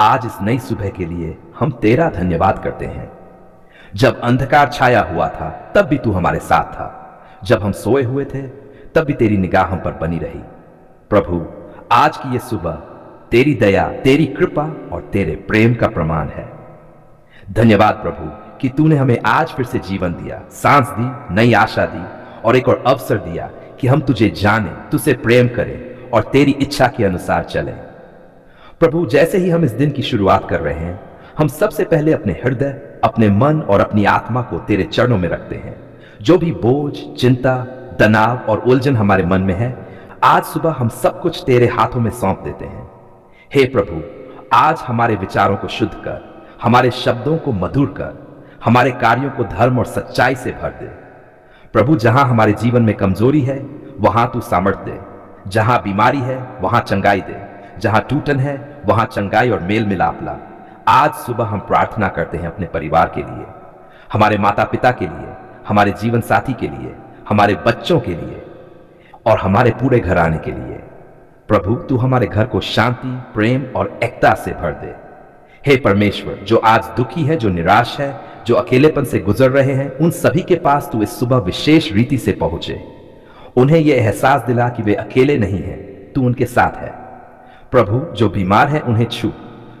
आज इस नई सुबह के लिए हम तेरा धन्यवाद करते हैं। जब अंधकार छाया हुआ था तब भी तू हमारे साथ था। जब हम सोए हुए थे तब भी तेरी निगाह हम पर बनी रही। प्रभु, आज की ये सुबह तेरी दया, तेरी कृपा और तेरे प्रेम का प्रमाण है। धन्यवाद प्रभु कि तूने हमें आज फिर से जीवन दिया, सांस दी, नई आशा दी और एक और अवसर दिया कि हम तुझे जाने, तुझसे प्रेम करें और तेरी इच्छा के अनुसार चलें। प्रभु, जैसे ही हम इस दिन की शुरुआत कर रहे हैं, हम सबसे पहले अपने हृदय, अपने मन और अपनी आत्मा को तेरे चरणों में रखते हैं। जो भी बोझ, चिंता, तनाव और उलझन हमारे मन में है, आज सुबह हम सब कुछ तेरे हाथों में सौंप देते हैं। हे प्रभु, आज हमारे विचारों को शुद्ध कर, हमारे शब्दों को मधुर कर, हमारे कार्यों को धर्म और सच्चाई से भर दे। प्रभु, जहां हमारे जीवन में कमजोरी है वहां तू सामर्थ्य दे, जहां बीमारी है वहां चंगाई दे, जहां टूटन है वहां चंगाई और मेल मिलाप ला। आज सुबह हम प्रार्थना करते हैं अपने परिवार के लिए, हमारे माता पिता के लिए, हमारे जीवन साथी के लिए, हमारे बच्चों के लिए और हमारे पूरे घराने के लिए। प्रभु, तू हमारे घर को शांति, प्रेम और एकता से भर दे। हे परमेश्वर, जो आज दुखी है, जो निराश है, जो अकेलेपन से गुजर रहे हैं, उन सभी के पास तू इस सुबह विशेष रीति से पहुंचे। उन्हें यह एहसास दिला कि वे अकेले नहीं हैं, तू उनके साथ है। प्रभु, जो बीमार है उन्हें छू,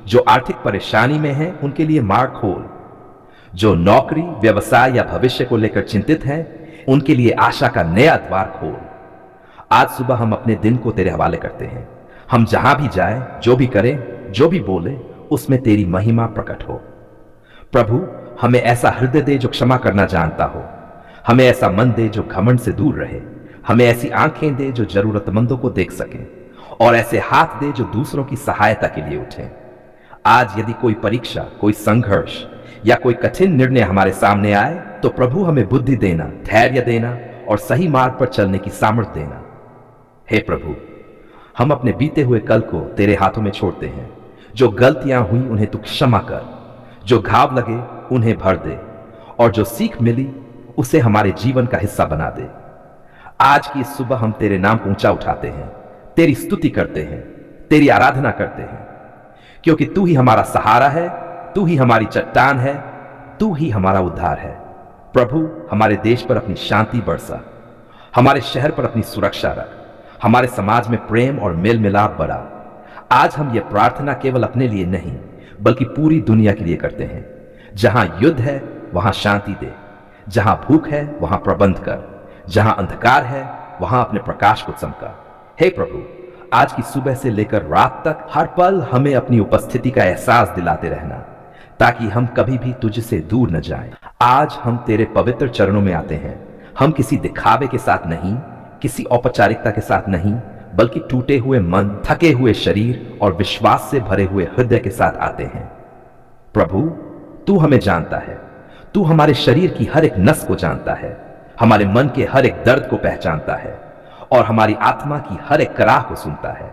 जो आर्थिक परेशानी में है उनके लिए मार्ग खोल, जो नौकरी, व्यवसाय या भविष्य को लेकर चिंतित हैं उनके लिए आशा का नया द्वार खोल। आज सुबह हम अपने दिन को तेरे हवाले करते हैं। हम जहां भी जाएं, जो भी करें, जो भी बोले, उसमें तेरी महिमा प्रकट हो। प्रभु, हमें ऐसा हृदय दे जो क्षमा करना जानता हो, हमें ऐसा मन दे जो घमंड से दूर रहे, हमें ऐसी आंखें दे जो जरूरतमंदों को देख सकें और ऐसे हाथ दे जो दूसरों की सहायता के लिए उठें। आज यदि कोई परीक्षा, कोई संघर्ष या कोई कठिन निर्णय हमारे सामने आए तो प्रभु हमें बुद्धि देना, धैर्य देना और सही मार्ग पर चलने की सामर्थ्य देना। हे प्रभु, हम अपने बीते हुए कल को तेरे हाथों में छोड़ते हैं। जो गलतियां हुई उन्हें तू क्षमा कर, जो घाव लगे उन्हें भर दे और जो सीख मिली उसे हमारे जीवन का हिस्सा बना दे। आज की इस सुबह हम तेरे नाम को ऊंचा उठाते हैं, तेरी स्तुति करते हैं, तेरी आराधना करते हैं, क्योंकि तू ही हमारा सहारा है, तू ही हमारी चट्टान है, तू ही हमारा उद्धार है। प्रभु, हमारे देश पर अपनी शांति बरसा, हमारे शहर पर अपनी सुरक्षा रख, हमारे समाज में प्रेम और मेल मिलाप बढ़ा। आज हम ये प्रार्थना केवल अपने लिए नहीं बल्कि पूरी दुनिया के लिए करते हैं। जहां युद्ध है वहां शांति दे, जहां भूख है वहां प्रबंध कर, जहां अंधकार है वहां अपने प्रकाश को चमका। हे प्रभु, आज की सुबह से लेकर रात तक हर पल हमें अपनी उपस्थिति का एहसास दिलाते रहना, ताकि हम कभी भी तुझसे दूर न जाएं। आज हम तेरे पवित्र चरणों में आते हैं। हम किसी दिखावे के साथ नहीं, किसी औपचारिकता के साथ नहीं, बल्कि टूटे हुए मन, थके हुए शरीर और विश्वास से भरे हुए हृदय के साथ आते हैं। प्रभु, तू हमें जानता है, तू हमारे शरीर की हर एक नस को जानता है, हमारे मन के हर एक दर्द को पहचानता है और हमारी आत्मा की हर एक कराह को सुनता है।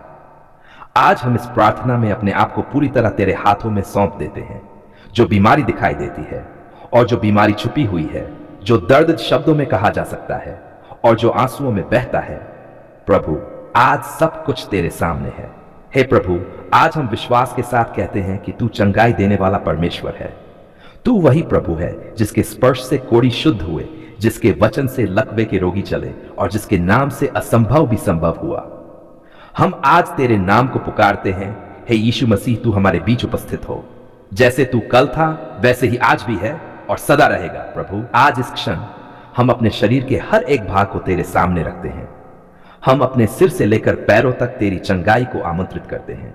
आज हम इस प्रार्थना में अपने आप को पूरी तरह तेरे हाथों में सौंप देते हैं। जो बीमारी दिखाई देती है और जो बीमारी छुपी हुई है, जो दर्द शब्दों में कहा जा सकता है और जो आंसुओं में बहता है, प्रभु, आज सब कुछ तेरे सामने है। हे प्रभु, आज हम विश्वास के साथ कहते हैं कि तू चंगाई देने वाला परमेश्वर है। तू वही प्रभु है जिसके स्पर्श से कोढ़ी शुद्ध हुए, जिसके वचन से लकवे के रोगी चले और जिसके नाम से असंभव भी संभव हुआ। हम आज तेरे नाम को पुकारते हैं। हे यीशु मसीह, तू हमारे बीच उपस्थित हो। जैसे तू कल था वैसे ही आज भी है और सदा रहेगा। प्रभु, आज इस क्षण हम अपने शरीर के हर एक भाग को तेरे सामने रखते हैं। हम अपने सिर से लेकर पैरों तक तेरी चंगाई को आमंत्रित करते हैं।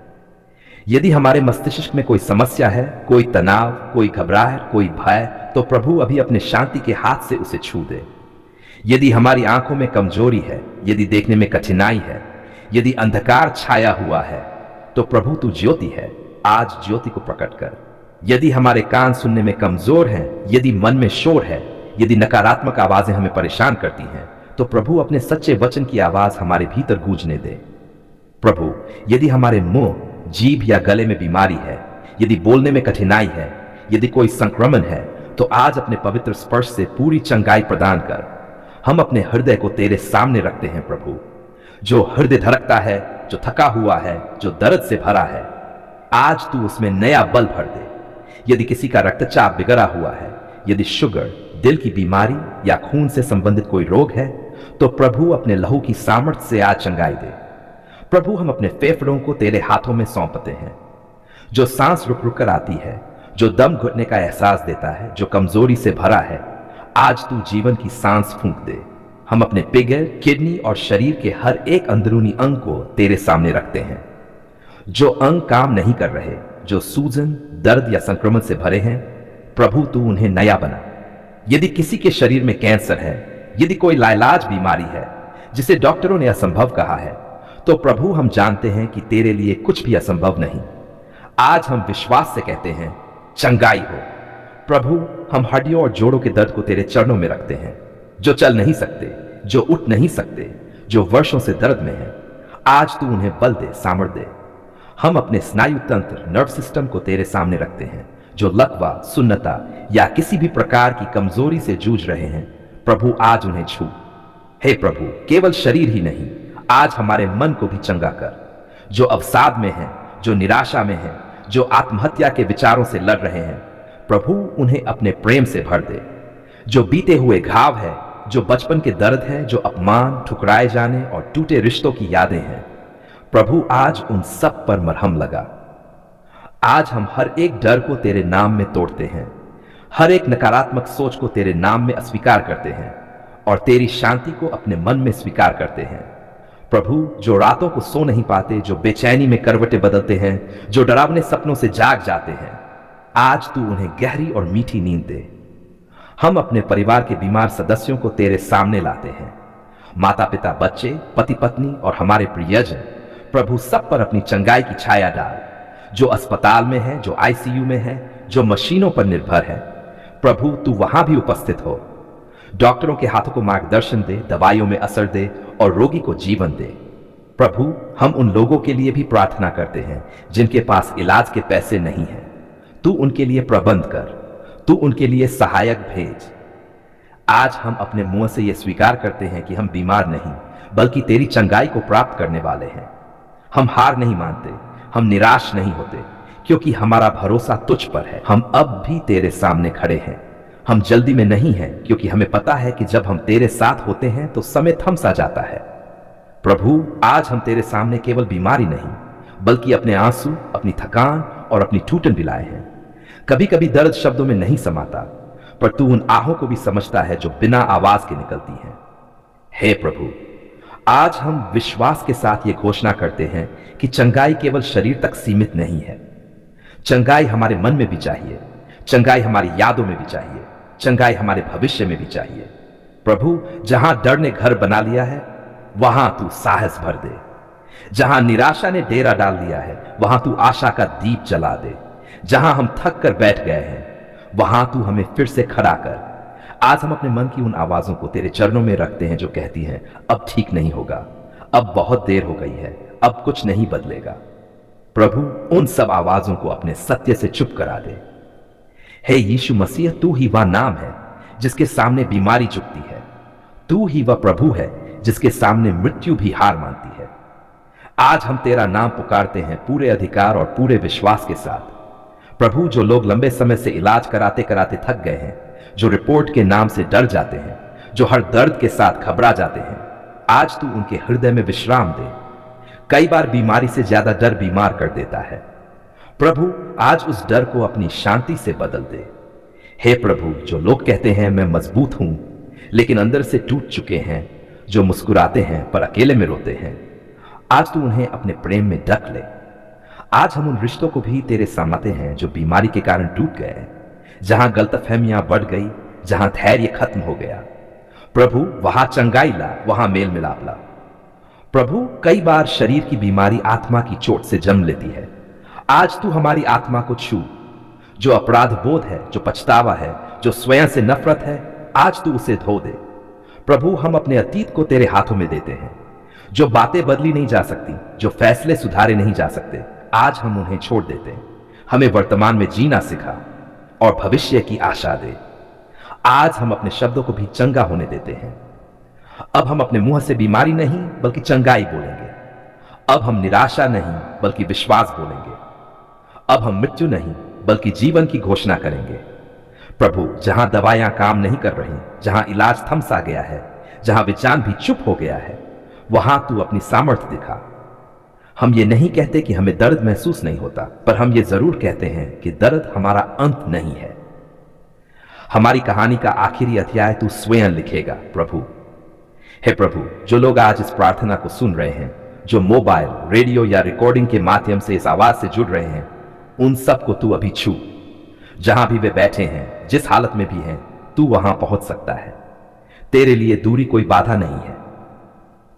यदि हमारे मस्तिष्क में कोई समस्या है, कोई तनाव, कोई घबराहट, कोई भय, तो प्रभु अभी अपने शांति के हाथ से उसे छू दे। यदि हमारी आंखों में कमजोरी है, यदि देखने में कठिनाई है, यदि अंधकार छाया हुआ है, तो प्रभु तू ज्योति है, आज ज्योति को प्रकट कर। यदि हमारे कान सुनने में कमजोर हैं, यदि मन में शोर है, यदि नकारात्मक आवाजें हमें परेशान करती हैं, तो प्रभु अपने सच्चे वचन की आवाज हमारे भीतर गूंजने दे। प्रभु, यदि हमारे मुंह, जीभ या गले में बीमारी है, यदि बोलने में कठिनाई है, यदि कोई संक्रमण है, तो आज अपने पवित्र स्पर्श से पूरी चंगाई प्रदान कर। हम अपने हृदय को तेरे सामने रखते हैं प्रभु। जो हृदय धड़कता है, जो थका हुआ है, जो दर्द से भरा है, आज तू उसमें नया बल भर दे। यदि किसी का रक्तचाप बिगड़ा हुआ है, यदि शुगर, दिल की बीमारी या खून से संबंधित कोई रोग है, तो प्रभु अपने लहू की सामर्थ्य से आज चंगाई दे। प्रभु, हम अपने फेफड़ों को तेरे हाथों में सौंपते हैं। जो सांस रुक रुक कर आती है, जो दम घुटने का एहसास देता है, जो कमजोरी से भरा है, आज तू जीवन की सांस फूंक दे। हम अपने पिगर, किडनी और शरीर के हर एक अंदरूनी अंग को तेरे सामने रखते हैं। जो अंग काम नहीं कर रहे, जो सूजन, दर्द या संक्रमण से भरे हैं, प्रभु तू उन्हें नया बना। यदि किसी के शरीर में कैंसर है, यदि कोई लाइलाज बीमारी है जिसे डॉक्टरों ने असंभव कहा है, तो प्रभु हम जानते हैं कि तेरे लिए कुछ भी असंभव नहीं। आज हम विश्वास से कहते हैं, चंगाई हो। प्रभु, हम हड्डियों और जोड़ों के दर्द को तेरे चरणों में रखते हैं। जो चल नहीं सकते, जो उठ नहीं सकते, जो वर्षों से दर्द में है, आज तू उन्हें बल दे, सामर्थ्य दे। हम अपने स्नायु तंत्र, नर्व सिस्टम को तेरे सामने रखते हैं। जो लकवा, सुन्नता या किसी भी प्रकार की कमजोरी से जूझ रहे हैं, प्रभु आज उन्हें छू। हे प्रभु, केवल शरीर ही नहीं, आज हमारे मन को भी चंगा कर। जो अवसाद में है, जो निराशा में है, जो आत्महत्या के विचारों से लड़ रहे हैं, प्रभु उन्हें अपने प्रेम से भर दे। जो बीते हुए घाव है, जो बचपन के दर्द है, जो अपमान, ठुकराए जाने और टूटे रिश्तों की यादें हैं, प्रभु आज उन सब पर मरहम लगा। आज हम हर एक डर को तेरे नाम में तोड़ते हैं, हर एक नकारात्मक सोच को तेरे नाम में अस्वीकार करते हैं और तेरी शांति को अपने मन में स्वीकार करते हैं। प्रभु, जो रातों को सो नहीं पाते, जो बेचैनी में करवटें बदलते हैं, जो डरावने सपनों से जाग जाते हैं, आज तू उन्हें गहरी और मीठी नींद दे। हम अपने परिवार के बीमार सदस्यों को तेरे सामने लाते हैं। माता पिता, बच्चे, पति पत्नी और हमारे प्रियजन, प्रभु सब पर अपनी चंगाई की छाया डाल। जो अस्पताल में है, जो आईसीयू में है, जो मशीनों पर निर्भर है, प्रभु तू वहां भी उपस्थित हो। डॉक्टरों के हाथों को मार्गदर्शन दे, दवाइयों में असर दे और रोगी को जीवन दे। प्रभु, हम उन लोगों के लिए भी प्रार्थना करते हैं जिनके पास इलाज के पैसे नहीं हैं। तू उनके लिए प्रबंध कर, तू उनके लिए सहायक भेज। आज हम अपने मुंह से यह स्वीकार करते हैं कि हम बीमार नहीं, बल्कि तेरी चंगाई को प्राप्त करने वाले हैं। हम हार नहीं मानते, हम निराश नहीं होते, क्योंकि हमारा भरोसा तुझ पर है। हम अब भी तेरे सामने खड़े हैं। हम जल्दी में नहीं हैं, क्योंकि हमें पता है कि जब हम तेरे साथ होते हैं तो समय थम सा जाता है। प्रभु, आज हम तेरे सामने केवल बीमारी नहीं, बल्कि अपने आंसू, अपनी थकान और अपनी टूटन भी लाए हैं। कभी कभी दर्द शब्दों में नहीं समाता, पर तू उन आहों को भी समझता है जो बिना आवाज के निकलती हैं। हे प्रभु, आज हम विश्वास के साथ ये घोषणा करते हैं कि चंगाई केवल शरीर तक सीमित नहीं है। चंगाई हमारे मन में भी चाहिए, चंगाई हमारी यादों में भी चाहिए, चंगाई हमारे भविष्य में भी चाहिए। प्रभु, जहां डर ने घर बना लिया है, वहां तू साहस भर दे। जहां निराशा ने डेरा डाल दिया है, वहां तू आशा का दीप जला दे। जहां हम थक कर बैठ गए हैं, वहां तू हमें फिर से खड़ा कर। आज हम अपने मन की उन आवाजों को तेरे चरणों में रखते हैं जो कहती हैं, अब ठीक नहीं होगा, अब बहुत देर हो गई है, अब कुछ नहीं बदलेगा। प्रभु, उन सब आवाजों को अपने सत्य से चुप करा दे। हे यीशु मसीह, तू ही वह नाम है जिसके सामने बीमारी झुकती है। तू ही वह प्रभु है जिसके सामने मृत्यु भी हार मानती है। आज हम तेरा नाम पुकारते हैं पूरे अधिकार और पूरे विश्वास के साथ। प्रभु, जो लोग लंबे समय से इलाज कराते कराते थक गए हैं, जो रिपोर्ट के नाम से डर जाते हैं, जो हर दर्द के साथ घबरा जाते हैं, आज तू उनके हृदय में विश्राम दे। कई बार बीमारी से ज्यादा डर बीमार कर देता है। प्रभु, आज उस डर को अपनी शांति से बदल दे। हे प्रभु, जो लोग कहते हैं मैं मजबूत हूं, लेकिन अंदर से टूट चुके हैं, जो मुस्कुराते हैं पर अकेले में रोते हैं, आज तू उन्हें अपने प्रेम में ढक ले। आज हम उन रिश्तों को भी तेरे सामने हैं जो बीमारी के कारण टूट गए हैं, जहां गलतफहमियां बढ़ गई, जहां धैर्य खत्म हो गया। प्रभु, वहां चंगाई ला, वहां मेल मिलाप ला। प्रभु, कई बार शरीर की बीमारी आत्मा की चोट से जन्म लेती है। आज तू हमारी आत्मा को छू। जो अपराध बोध है, जो पछतावा है, जो स्वयं से नफरत है, आज तू उसे धो दे। प्रभु, हम अपने अतीत को तेरे हाथों में देते हैं। जो बातें बदली नहीं जा सकती, जो फैसले सुधारे नहीं जा सकते, आज हम उन्हें छोड़ देते हैं। हमें वर्तमान में जीना सिखा और भविष्य की आशा दे। आज हम अपने शब्दों को भी चंगा होने देते हैं। अब हम अपने मुंह से बीमारी नहीं बल्कि चंगाई बोलेंगे। अब हम निराशा नहीं बल्कि विश्वास बोलेंगे। अब हम मृत्यु नहीं बल्कि जीवन की घोषणा करेंगे। प्रभु, जहां दवाइयां काम नहीं कर रही, जहां इलाज थम सा गया है, जहां विज्ञान भी चुप हो गया है, वहां तू अपनी सामर्थ्य दिखा। हम ये नहीं कहते कि हमें दर्द महसूस नहीं होता, पर हम ये जरूर कहते हैं कि दर्द हमारा अंत नहीं है। हमारी कहानी का आखिरी अध्याय तू स्वयं लिखेगा प्रभु। हे प्रभु, जो लोग आज इस प्रार्थना को सुन रहे हैं, जो मोबाइल, रेडियो या रिकॉर्डिंग के माध्यम से इस आवाज से जुड़ रहे हैं, उन सबको तू अभी छू। जहां भी वे बैठे हैं, जिस हालत में भी हैं, तू वहां पहुंच सकता है। तेरे लिए दूरी कोई बाधा नहीं है।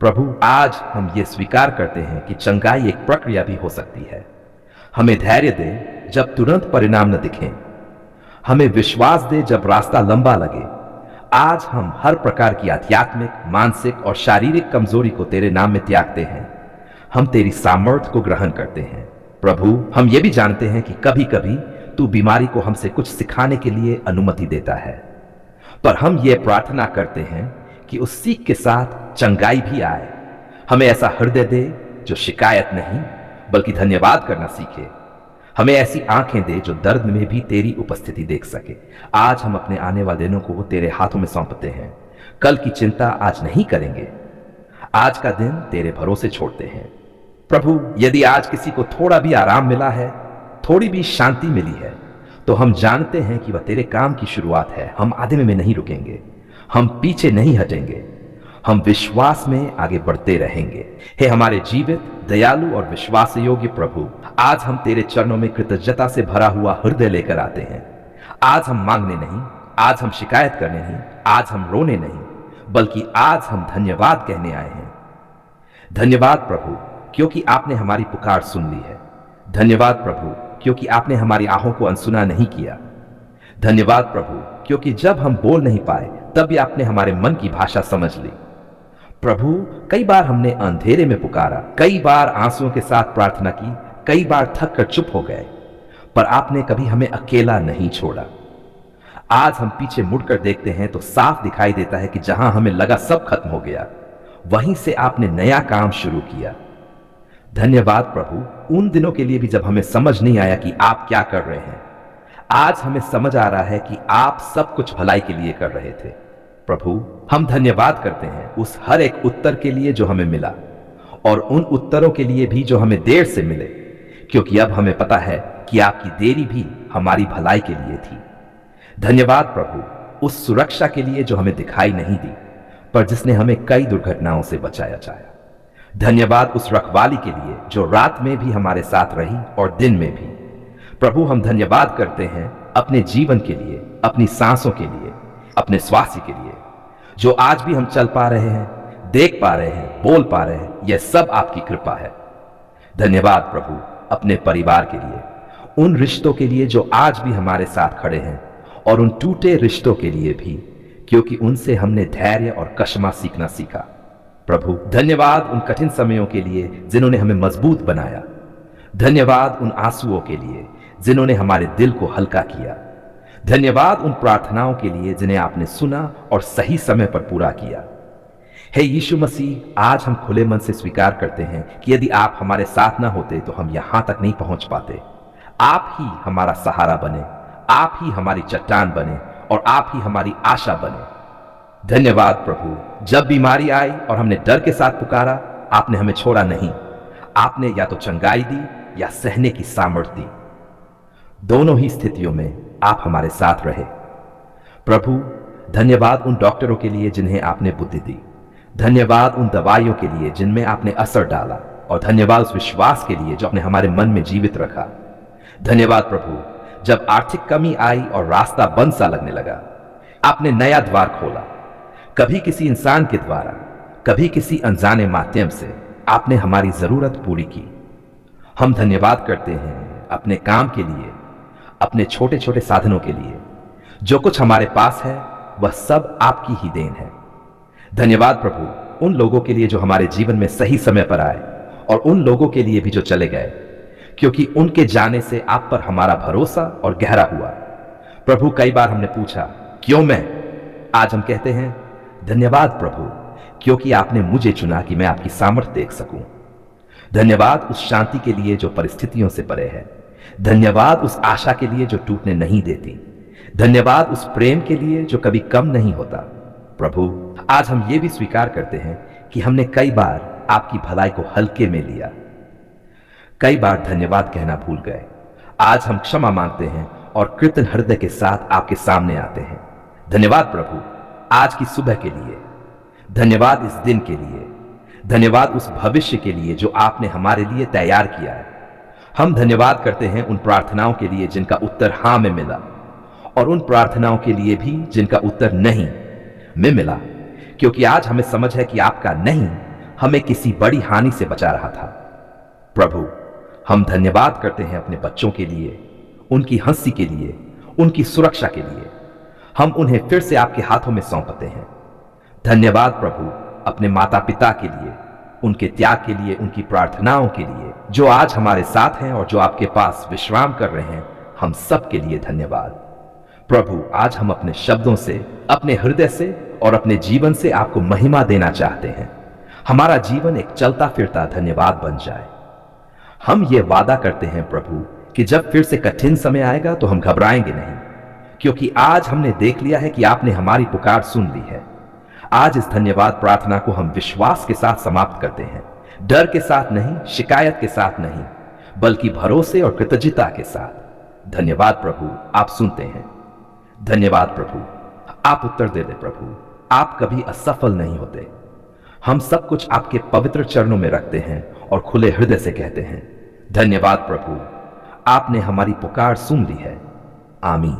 प्रभु, आज हम ये स्वीकार करते हैं कि चंगाई एक प्रक्रिया भी हो सकती है। हमें धैर्य दे जब तुरंत परिणाम न दिखें। हमें विश्वास दे जब रास्ता लंबा लगे। आज हम हर प्रकार की आध्यात्मिक, मानसिक और शारीरिक कमजोरी को तेरे नाम में त्यागते हैं। हम तेरी सामर्थ्य को ग्रहण करते हैं। प्रभु, हम ये भी जानते हैं कि कभी कभी तू बीमारी को हमसे कुछ सिखाने के लिए अनुमति देता है, पर हम ये प्रार्थना करते हैं कि उस सीख के साथ चंगाई भी आए। हमें ऐसा हृदय दे जो शिकायत नहीं बल्कि धन्यवाद करना सीखे। हमें ऐसी आंखें दे जो दर्द में भी तेरी उपस्थिति देख सके। आज हम अपने आने वाले दिनों को तेरे हाथों में सौंपते हैं। कल की चिंता आज नहीं करेंगे। आज का दिन तेरे भरोसे छोड़ते हैं। प्रभु, यदि आज किसी को थोड़ा भी आराम मिला है, थोड़ी भी शांति मिली है, तो हम जानते हैं कि वह तेरे काम की शुरुआत है। हम आधे में नहीं रुकेंगे, हम पीछे नहीं हटेंगे, हम विश्वास में आगे बढ़ते रहेंगे। हे हमारे जीवित, दयालु और विश्वास योग्य प्रभु, आज हम तेरे चरणों में कृतज्ञता से भरा हुआ हृदय लेकर आते हैं। आज हम मांगने नहीं, आज हम शिकायत करने नहीं, आज हम रोने नहीं, बल्कि आज हम धन्यवाद कहने आए हैं। धन्यवाद प्रभु, क्योंकि आपने हमारी पुकार सुन ली है। धन्यवाद प्रभु, क्योंकि आपने हमारी आहों को अनसुना नहीं किया। धन्यवाद प्रभु, क्योंकि जब हम बोल नहीं पाए तब भी आपने हमारे मन की भाषा समझ ली। प्रभु, कई बार हमने अंधेरे में पुकारा, कई बार आंसुओं के साथ प्रार्थना की, कई बार थक कर चुप हो गए, पर आपने कभी हमें अकेला नहीं छोड़ा। आज हम पीछे मुड़कर देखते हैं तो साफ दिखाई देता है कि जहां हमें लगा सब खत्म हो गया, वहीं से आपने नया काम शुरू किया। धन्यवाद प्रभु, उन दिनों के लिए भी जब हमें समझ नहीं आया कि आप क्या कर रहे हैं। आज हमें समझ आ रहा है कि आप सब कुछ भलाई के लिए कर रहे थे। प्रभु, हम धन्यवाद करते हैं उस हर एक उत्तर के लिए जो हमें मिला, और उन उत्तरों के लिए भी जो हमें देर से मिले, क्योंकि अब हमें पता है कि आपकी देरी भी हमारी भलाई के लिए थी। धन्यवाद प्रभु, उस सुरक्षा के लिए जो हमें दिखाई नहीं दी, पर जिसने हमें कई दुर्घटनाओं से बचाया। धन्यवाद उस रखवाली के लिए जो रात में भी हमारे साथ रही और दिन में भी। प्रभु, हम धन्यवाद करते हैं अपने जीवन के लिए, अपनी सांसों के लिए, अपने स्वास्थ्य के लिए, जो आज भी हम चल पा रहे हैं, देख पा रहे हैं, बोल पा रहे हैं। यह सब आपकी कृपा है। धन्यवाद प्रभु अपने परिवार के लिए, उन रिश्तों के लिए जो आज भी हमारे साथ खड़े हैं, और उन टूटे रिश्तों के लिए भी, क्योंकि उनसे हमने धैर्य और कशमा सीखना सीखा। प्रभु, धन्यवाद उन कठिन समयों के लिए जिन्होंने हमें मजबूत बनाया। धन्यवाद उन आंसुओं के लिए जिन्होंने हमारे दिल को हल्का किया। धन्यवाद उन प्रार्थनाओं के लिए जिन्हें आपने सुना और सही समय पर पूरा किया। हे यीशु मसीह, आज हम खुले मन से स्वीकार करते हैं कि यदि आप हमारे साथ ना होते तो हम यहां तक नहीं पहुंच पाते। आप ही हमारा सहारा बने, आप ही हमारी चट्टान बने, और आप ही हमारी आशा बने। धन्यवाद प्रभु, जब बीमारी आई और हमने डर के साथ पुकारा, आपने हमें छोड़ा नहीं। आपने या तो चंगाई दी या सहने की सामर्थ्य दी। दोनों ही स्थितियों में आप हमारे साथ रहे। प्रभु, धन्यवाद उन डॉक्टरों के लिए जिन्हें आपने बुद्धि दी। धन्यवाद उन दवाइयों के लिए जिनमें आपने असर डाला, और धन्यवाद उस विश्वास के लिए जो आपने हमारे मन में जीवित रखा। धन्यवाद प्रभु, जब आर्थिक कमी आई और रास्ता बंद सा लगने लगा, आपने नया द्वार खोला। कभी किसी इंसान के द्वारा, कभी किसी अनजाने माध्यम से आपने हमारी जरूरत पूरी की। हम धन्यवाद करते हैं अपने काम के लिए, अपने छोटे छोटे साधनों के लिए। जो कुछ हमारे पास है वह सब आपकी ही देन है। धन्यवाद प्रभु उन लोगों के लिए जो हमारे जीवन में सही समय पर आए, और उन लोगों के लिए भी जो चले गए, क्योंकि उनके जाने से आप पर हमारा भरोसा और गहरा हुआ। प्रभु, कई बार हमने पूछा क्यों मैं? आज हम कहते हैं धन्यवाद प्रभु, क्योंकि आपने मुझे चुना कि मैं आपकी सामर्थ्य देख सकूं। धन्यवाद उस शांति के लिए जो परिस्थितियों से परे है, धन्यवाद उस आशा के लिए जो टूटने नहीं देती। धन्यवाद उस प्रेम के लिए जो कभी कम नहीं होता। प्रभु, आज हम ये भी स्वीकार करते हैं कि हमने कई बार आपकी भलाई को हल्के में लिया, कई बार धन्यवाद कहना भूल गए। आज हम क्षमा मांगते हैं और कृतज्ञ हृदय के साथ आपके सामने आते हैं। धन्यवाद प्रभु, आज की सुबह के लिए। धन्यवाद इस दिन के लिए। धन्यवाद उस भविष्य के लिए जो आपने हमारे लिए तैयार किया है। हम धन्यवाद करते हैं उन प्रार्थनाओं के लिए जिनका उत्तर हां में मिला, और उन प्रार्थनाओं के लिए भी जिनका उत्तर नहीं में मिला, क्योंकि आज हमें समझ है कि आपका नहीं हमें किसी बड़ी हानि से बचा रहा था। प्रभु, हम धन्यवाद करते हैं अपने बच्चों के लिए, उनकी हंसी के लिए, उनकी सुरक्षा के लिए। हम उन्हें फिर से आपके हाथों में सौंपते हैं। धन्यवाद प्रभु अपने माता पिता के लिए, उनके त्याग के लिए, उनकी प्रार्थनाओं के लिए, जो आज हमारे साथ हैं और जो आपके पास विश्राम कर रहे हैं। हम सब के लिए धन्यवाद। प्रभु, आज हम अपने शब्दों से, अपने हृदय से और अपने जीवन से आपको महिमा देना चाहते हैं। हमारा जीवन एक चलता फिरता धन्यवाद बन जाए। हम ये वादा करते हैं प्रभु कि जब फिर से कठिन समय आएगा तो हम घबराएंगे नहीं, क्योंकि आज हमने देख लिया है कि आपने हमारी पुकार सुन ली है। आज इस धन्यवाद प्रार्थना को हम विश्वास के साथ समाप्त करते हैं, डर के साथ नहीं, शिकायत के साथ नहीं, बल्कि भरोसे और कृतज्ञता के साथ। धन्यवाद प्रभु, आप सुनते हैं। धन्यवाद प्रभु, आप उत्तर दे दे प्रभु, आप कभी असफल नहीं होते। हम सब कुछ आपके पवित्र चरणों में रखते हैं और खुले हृदय से कहते हैं, धन्यवाद प्रभु, आपने हमारी पुकार सुन ली है। आमीन।